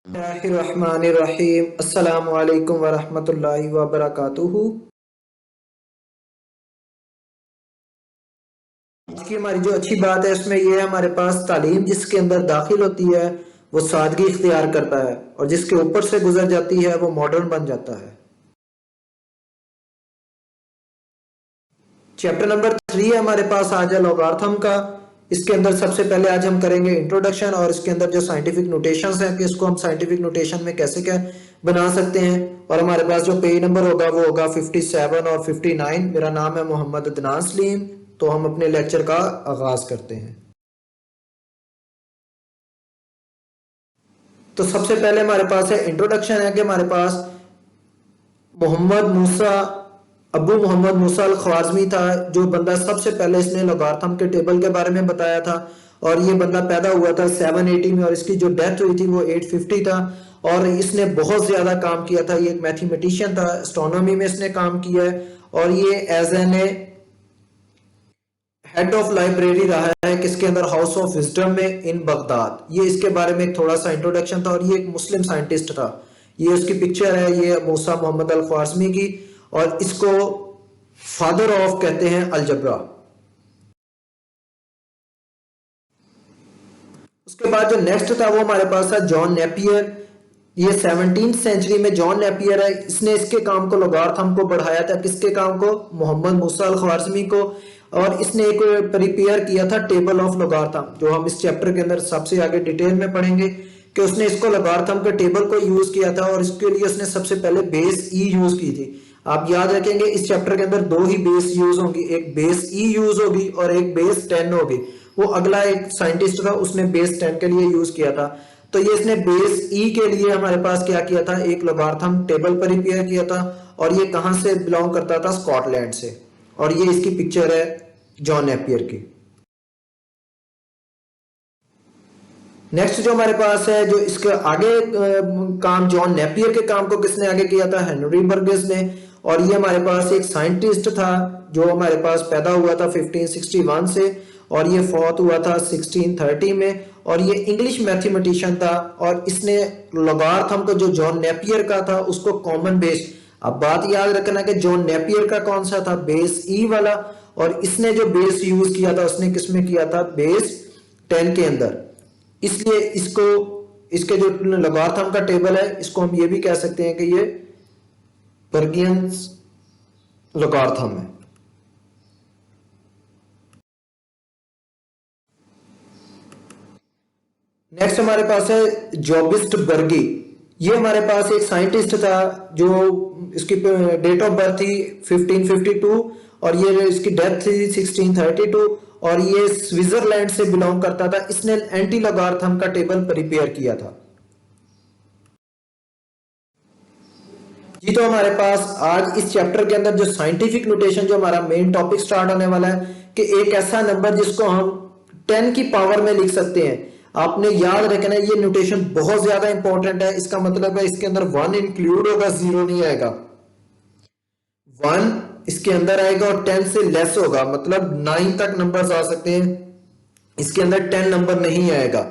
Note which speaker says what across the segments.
Speaker 1: बिस्मिल्लाहिर्रहमानिर्रहीम। अस्सलामु अलैकुम वरहमतुल्लाहि वबरकातुहू। आज की हमारी जो अच्छी बात है उसमें यह है, हमारे पास तालीम जिसके अंदर दाखिल होती है वो सादगी इख्तियार करता है और जिसके ऊपर से गुजर जाती है वो मॉडर्न बन जाता है। चैप्टर नंबर 3 है हमारे पास आज है लॉगरिथम का। इसके अंदर सबसे पहले आज हम करेंगे इंट्रोडक्शन और इसके अंदर जो साइंटिफिक नोटेशंस हैं कि इसको हम साइंटिफिक नोटेशन में कैसे क्या बना सकते हैं। और हमारे पास जो पेज नंबर होगा वो होगा 57 और 59। मेरा नाम है मोहम्मद अदनान सलीम। तो हम अपने लेक्चर का आगाज करते हैं। तो सबसे पहले हमारे पास है इंट्रोडक्शन है कि हमारे पास मोहम्मद मूसा अबू मोहम्मद मूसा अल ख्वारिज़मी था, जो बंदा सबसे पहले इसने लॉगरिथम के टेबल के बारे में बताया था। और ये बंदा पैदा हुआ था 780 में और इसकी जो डेथ हुई थी वो 850 था। और इसने बहुत ज़्यादा काम किया था। ये एक मैथमेटिशियन था, एस्ट्रोनॉमी में इसने काम किया है। और ये as an a head of library रहा है किसके अंदर, हाउस ऑफ विजडम में इन बगदाद। ये इसके बारे में थोड़ा सा इंट्रोडक्शन था। और ये एक मुस्लिम साइंटिस्ट था। ये उसकी पिक्चर है, ये मूसा मोहम्मद अल ख्वारिज़मी की। और इसको फादर ऑफ कहते हैं अलजबरा। उसके बाद जो नेक्स्ट था वो हमारे पास था जॉन नेपियर। ये 17th सेंचुरी में जॉन नेपियर है, इसने इसके काम को लॉगरिथम को बढ़ाया था। किसके काम को, मोहम्मद मूसा अल ख्वारिज़मी को। और इसने एक प्रिपेयर किया था टेबल ऑफ लॉगरिथम, जो हम इस चैप्टर के अंदर सबसे आगे डिटेल में पढ़ेंगे कि उसने इसको लॉगरिथम के टेबल को यूज किया था। और इसके लिए उसने सबसे पहले बेस ई यूज की थी। आप याद रखेंगे इस चैप्टर के अंदर दो ही बेस यूज होंगी, एक बेस ई यूज होगी और एक बेस 10 होगी। वो अगला एक साइंटिस्ट था, उसने बेस 10 के लिए यूज किया था। तो ये इसने बेस ई के लिए हमारे पास क्या किया था, एक लॉगरिथम टेबल प्रिपेयर किया था। और ये कहां से बिलोंग करता था, स्कॉटलैंड से। और ये इसकी पिक्चर है जॉन नेपियर की। नेक्स्ट जो हमारे पास है, जो इसके आगे काम, जॉन नेपियर के काम को किसने आगे किया था, हेनरी बर्गेस ने। और ये हमारे पास एक साइंटिस्ट था जो हमारे पास पैदा हुआ था 1561 से और ये फौत हुआ था 1630 में। और ये इंग्लिश मैथमेटिशियन था। और इसने लॉगरिथम को जो जॉन नेपियर का था उसको कॉमन बेस, अब बात याद रखना कि जॉन नेपियर का कौन सा था, बेस ई वाला। और इसने जो बेस यूज किया था उसने किसमें किया था, बेस 10 के अंदर। इसलिए इसको, इसके जो लॉगरिथम का टेबल है इसको हम ये भी कह सकते हैं कि ये बर्गियन लॉगरिथम है। नेक्स्ट हमारे पास है जॉबिस्ट बर्गी। ये हमारे पास एक साइंटिस्ट था जो, इसकी डेट ऑफ बर्थ थी 1552 और ये इसकी डेथ थी 1632। और ये स्विट्जरलैंड से बिलोंग करता था। इसने एंटी लॉगरिथम का टेबल प्रिपेयर किया था। जी, तो हमारे पास आज इस चैप्टर के अंदर जो साइंटिफिक नोटेशन, जो हमारा मेन टॉपिक स्टार्ट होने वाला है कि एक ऐसा नंबर जिसको हम 10 की पावर में लिख सकते हैं। आपने याद रखना है ये नोटेशन बहुत ज्यादा इंपॉर्टेंट है। इसका मतलब है इसके अंदर 1 इंक्लूड होगा, 0 नहीं आएगा। 1 इसके अंदर आएगा और 10 से लेस होगा, मतलब 9 तक नंबर्स आ सकते हैं। इसके अंदर 10 नंबर नहीं आएगा।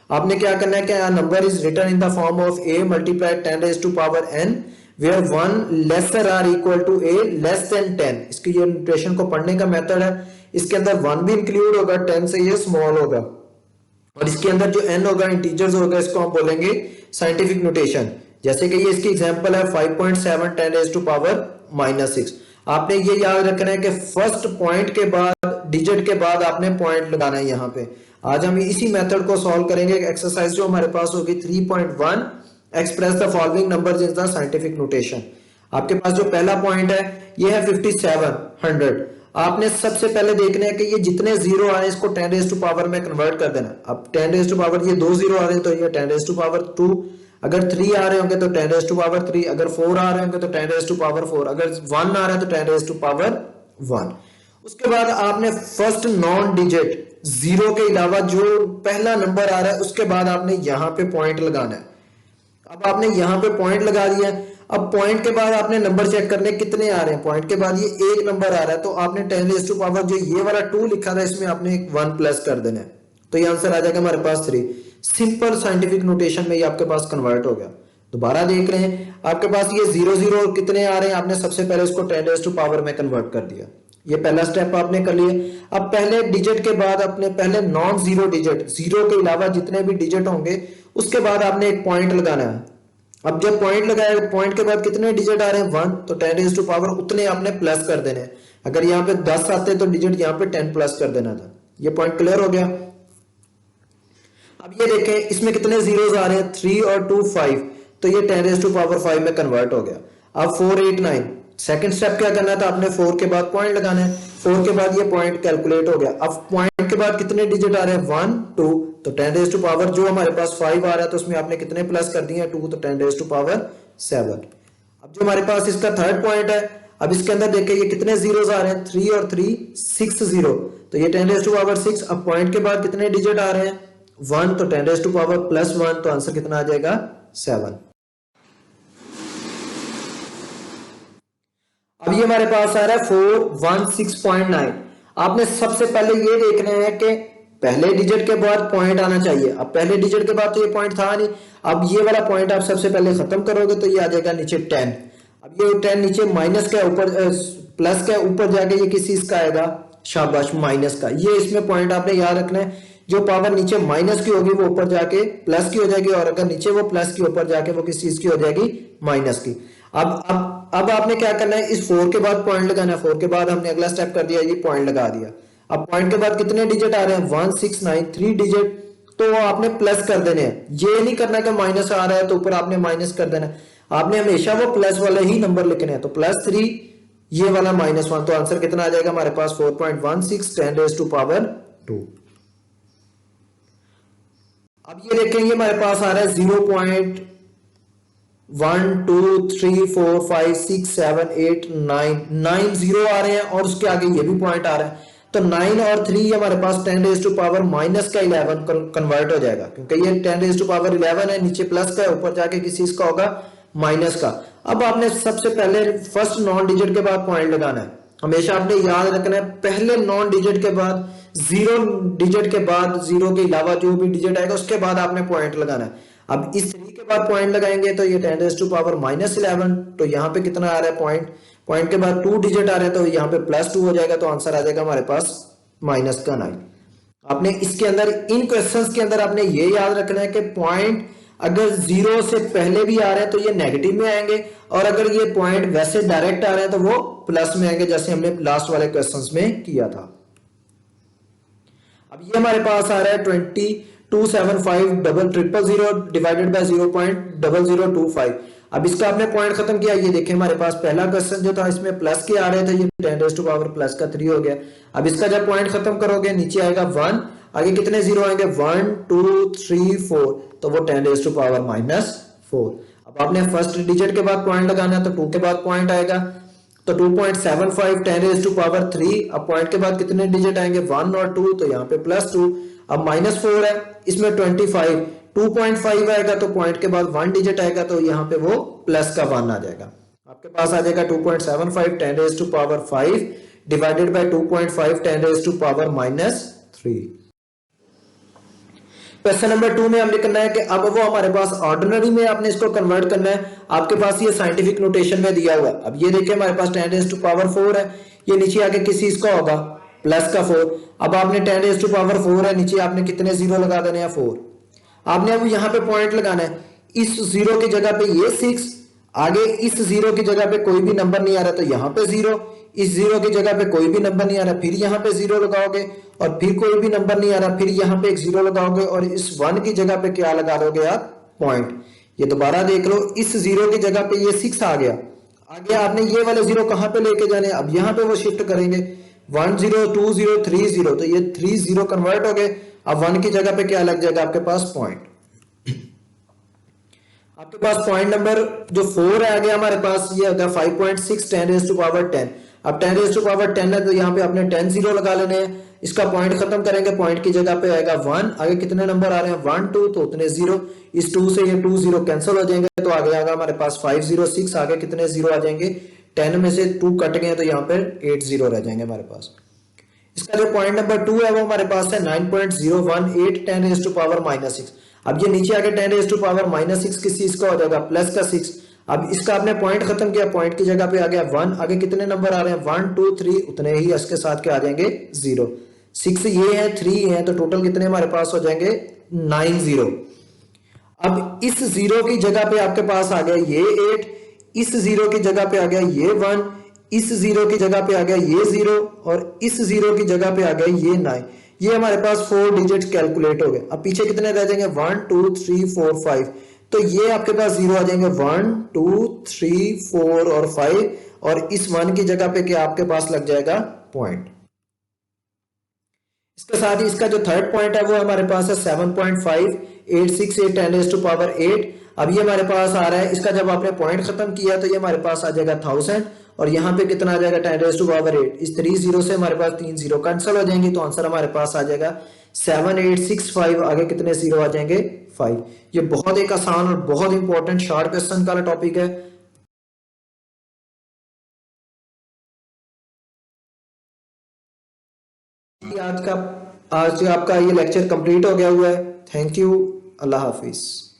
Speaker 1: आपने क्या करना है कि number is written in the form of a multiplied 10 raised to power n where 1 lesser or equal to a less than 10। इसकी ये नोटेशन को पढ़ने का मेथड है। इसके अंदर 1 भी इंक्लूड होगा, 10 से ये स्मॉल होगा। और इसके अंदर जो n होगा, इंटीजर्स होगा, इसको हम बोलेंगे साइंटिफिक नोटेशन। जैसे कि ये इसकी एग्जांपल है 5.7 10 raised to power -6। आपने ये याद रखना है कि फर्स्ट पॉइंट के बाद, डिजिट के बाद आपने पॉइंट लगाना है यहाँ पे। आज हम इसी मेथड को सॉल्व करेंगे। एक्सरसाइज जो हमारे पास होगी 3.1, express the following numbers in the scientific notation. आपके पास जो पहला पॉइंट है ये है 5700। आपने सबसे पहले देखना है कि ये जितने जीरो आ रहे हैं इसको 10 raised to power में कन्वर्ट कर देना। अब 10 raised to power, ये 2 जीरो आ रहे हैं तो ये 10 raised to power 2। अगर 3 आ रहे होंगे तो 10 raised to power 3। अगर 4 आ रहे होंगे तो 10 raised to power 4। अगर 1 आ रहा है तो 10 raised to power 1। उसके बाद आपने फर्स्ट नॉन डिजिट, जीरो के अलावा जो पहला नंबर आ रहा है उसके बाद आपने यहां पे पॉइंट लगाना है। अब आपने यहां पे पॉइंट लगा दिया। अब पॉइंट के बाद आपने नंबर चेक करने कितने आ रहे हैं। पॉइंट के बाद ये एक नंबर आ रहा है तो आपने 10 raised to power जो ये वाला 2 लिखा था इसमें आपने 1 प्लस कर देना है। तो ये आंसर आ जाएगा हमारे पास 3। सिंपल साइंटिफिक नोटेशन में ये आपके पास कन्वर्ट हो गया। दोबारा देख रहे हैं आपके पास ये 00 कितने आ रहे हैं, आपने सबसे पहले इसको 10 रेज़ टू पावर में कन्वर्ट कर दिया। ये पहला स्टेप आपने कर लिया। अब पहले डिजिट के बाद अपने पहले नॉन जीरो डिजिट, जीरो के अलावा जितने भी डिजिट होंगे उसके बाद आपने एक पॉइंट लगाना है। अब जब पॉइंट लगाया, पॉइंट के बाद कितने डिजिट आ रहे हैं 1, तो 10 रेज़ टू पावर उतने आपने प्लस कर देने। अगर यहाँ पे 10 आते तो डिजिट यहाँ पे 10 प्लस कर देना था। ये पॉइंट क्लियर हो गया। अब ये देखें इसमें कितने जीरोस आ रहे हैं 3 और 2 5, तो ये 10 रेज़ टू पावर 5 में कन्वर्ट हो गया। अब 4 8 9, सेकंड स्टेप क्या करना था, आपने 4 के बाद पॉइंट लगाना है। 4 के बाद ये पॉइंट कैलकुलेट हो गया। अब पॉइंट के बाद कितने डिजिट आ रहे हैं 1 2, तो 10 रेज़ टू पावर जो हमारे पास 5 आ रहा है तो उसमें आपने कितने प्लस कर दिए 2, तो 10 रेज़ टू पावर 7। अब जो हमारे पास इसका थर्ड पॉइंट है, अब इसके अंदर देखें ये कितने जीरोस आ रहे हैं 3 और 3 6 0, तो ये 10 रेज़ टू पावर 6। अब पॉइंट के बाद कितने डिजिट आ रहे हैं 1, तो 10 रेज़ टू पावर प्लस 1, तो आंसर कितना आ जाएगा 7। अब ये हमारे पास आ रहा है 416.9। आपने सबसे पहले ये देखना है कि पहले डिजिट के बाद पॉइंट आना चाहिए। अब पहले डिजिट के बाद तो ये पॉइंट था नहीं, अब ये वाला पॉइंट आप सबसे पहले खत्म करोगे तो ये आ जाएगा नीचे 10। अब ये 10 नीचे माइनस के ऊपर प्लस के ऊपर जाके ये किस चीज का आएगा, शाबाश माइनस का। ये इसमें पॉइंट आपने याद रखना है, जो पावर नीचे माइनस की होगी वो ऊपर जाके प्लस की हो जाएगी, और अगर नीचे वो प्लस की ऊपर जाके वो किस चीज की हो जाएगी, माइनस की। अब आपने क्या करना है, इस 4 के बाद पॉइंट लगाना है। 4 के बाद हमने अगला स्टेप कर दिया, ये पॉइंट लगा दिया। अब पॉइंट के बाद कितने डिजिट आ रहे हैं 1 6 9 3 डिजिट, तो आपने प्लस कर देने हैं। ये नहीं करना कि माइनस आ रहा है तो ऊपर आपने माइनस कर देना, आपने हमेशा वो प्लस वाले ही नंबर लिखने हैं। तो +3 ये वाला -1, तो आंसर कितना आ जाएगा हमारे पास 4.16 10 रेज़ टू पावर 2। अब ये देखें ये हमारे पास आ रहा है 0.1 2 3 4 5 6 7 8 9 जीरो आ रहे हैं, और उसके आगे ये भी पॉइंट आ रहा है। तो 9 और 3 ये हमारे पास 10 रेज़ टू पावर -11 कन्वर्ट हो जाएगा, क्योंकि ये 10 रेज़ टू पावर 11 है, नीचे प्लस का, ऊपर जाके किस चीज का होगा, माइनस का। अब आपने सबसे पहले फर्स्ट नॉन डिजिट के बाद पॉइंट लगाना है। हमेशा आपने याद रखना है पहले नॉन डिजिट के बाद, जीरो डिजिट के बाद, जीरो के अलावा जो भी डिजिट आएगा उसके बाद आपने पॉइंट लगाना है। अब इस 3 के बाद पॉइंट लगाएंगे तो ये 10 रेज़ टू पावर -11, तो यहाँ पे कितना आ रहा है पॉइंट, पॉइंट के बाद 2 डिजिट आ रहे हैं तो यहाँ पे +2 हो जाएगा, तो आंसर आ जाएगा हमारे पास -9। आपने इसके अंदर, इन क्वेश्चंस के अंदर आपने ये याद रखना है कि पॉइंट अगर 0 से पहले भी आ रहे हैं तो ये नेगेटिव में आएंगे, और अगर ये पॉइंट वैसे डायरेक्ट आ रहे हैं तो वो प्लस में आएंगे, जैसे हमने लास्ट वाले क्वेश्चंस में किया था। अब ये हमारे पास आ रहा है 22750000 डिवाइडेड बाय 0.0025। अब इसका आपने पॉइंट खत्म किया। ये देखें हमारे पास पहला क्वेश्चन जो था इसमें प्लस के आ रहे थे, ये 10 रेज़ टू पावर प्लस का 3 हो गया। अब इसका जब पॉइंट खत्म करोगे नीचे आएगा 1, आगे कितने जीरो आएंगे 1 2 3 4, तो वो 10 रेज़ टू पावर -4। अब आपने फर्स्ट डिजिट के बाद पॉइंट लगाना है, तो 2 के बाद पॉइंट आएगा, तो 2.75 10 रेज़ टू पावर 3। अब पॉइंट के बाद कितने डिजिट आएंगे 1 और 2, तो यहाँ पे +2। अब -4 है, इसमें 25 2.5 आएगा, तो पॉइंट के बाद 1 डिजिट आएगा, तो यहाँ पे वो प्लस का 1 आ जाएगा। आपके पास आ जाएगा 2.75 10 raise to power 5 divided by 2.5 10 raise to power -3। Question number 2 में हमने करना है कि अब वो हमारे पास ऑर्डिनरी में आपने इसको कन्वर्ट करना है। आपके पास ये साइंटिफिक नोटेशन में दिया हुआ है। अब ये देखिए हमारे पास 10 रेज़ टू पावर 4 है, ये नीचे आके किस चीज का होगा, प्लस का 4। अब आपने 10 रेज़ टू पावर 4 है, नीचे आपने कितने जीरो लगा देने हैं 4। आपने अब यहाँ पे पॉइंट लगाना है, इस जीरो की जगह पे ये 6, आगे इस जीरो की जगह पे कोई भी नंबर नहीं आ रहा तो यहाँ पे 0, इस जीरो की जगह पे कोई भी नंबर नहीं आ रहा, फिर यहाँ पे 0 लगाओगे, और फिर कोई भी नंबर नहीं आ रहा, फिर यहाँ पे एक 0 लगाओगे, और इस 1 की जगह पे क्या लगा दोगे आप, पॉइंट। ये दोबारा देख लो, इस 0 की जगह पे ये 6 आ गया, आगे आपने ये वाले 0 कहां पे लेके जाने, अब यहाँ पे वो शिफ्ट करेंगे 1 0 2 0 3 0, तो ये 3 0 कन्वर्ट हो गए। अब 1 की जगह पे क्या लग जाएगा आपके पास, पॉइंट। आपके पास पॉइंट नंबर जो 4 है आ गया हमारे पास, ये होगा 5.6 10 रेज़ टू पावर 10। अब 10 रेज़ टू पावर 10 है तो यहाँ पे आपने 10 जीरो लगा लेने हैं। इसका पॉइंट खत्म करेंगे, पॉइंट की जगह पे आएगा 1, आगे कितने नंबर आ रहे हैं 1 2, तो उतने 0, इस 2 से ये 2 0 कैंसिल हो जाएंगे, तो आगे आएगा हमारे पास 5 0 6, आगे कितने 0 आ जाएंगे, 10 में से 2 कट गए तो यहाँ पे 8 0 रह जाएंगे हमारे पास। इसका जो पॉइंट नंबर 2 है वो हमारे पास है 9.018 10 रेज़ टू पावर -6। अब ये नीचे आके 10 रेज टू पावर -6 किस चीज का हो जाएगा, प्लस का 6। अब इसका आपने पॉइंट खत्म किया, पॉइंट की जगह पे आ गया 1, आगे कितने नंबर आ रहे हैं 1 2 3, उतने ही इसके साथ क्या आ जाएंगे 0। 6 ये है 3 है, तो टोटल कितने हमारे पास हो जाएंगे 9 0। अब इस जीरो की जगह पे आपके पास आ गया ये 8, इस जीरो की जगह पे आ गया ये 1, इस जीरो की जगह पे आ गया ये 0, और इस जीरो की जगह पे आ गया ये 9। ये हमारे पास 4 डिजिट कैलकुलेट हो गए। अब पीछे कितने रह जाएंगे 1 2 3 4 5, तो ये आपके पास जीरो आ जाएंगे 1 2 3 4 और 5, और इस 1 की जगह पे क्या आपके पास लग जाएगा पॉइंट। इसके साथ ही इसका जो थर्ड पॉइंट है वो हमारे पास है 7.5868 10 रेज टू पावर 8। अब ये हमारे पास आ रहा है, इसका जब आपने पॉइंट खत्म किया तो ये हमारे पास आ जाएगा 1000, और यहाँ पे कितना आ जाएगा 10 रेज टू पावर 8। इस 3 जीरो से हमारे पास 3 जीरो कैंसिल हो जाएंगे, तो आंसर हमारे पास आ जाएगा 7865। आगे कितने जीरो आ जाएंगे 5। ये बहुत एक आसान और बहुत इंपॉर्टेंट शॉर्ट क्वेश्चन का टॉपिक है। आज का आपका ये लेक्चर कंप्लीट हो गया हुआ है। Thank you, Allah Hafiz.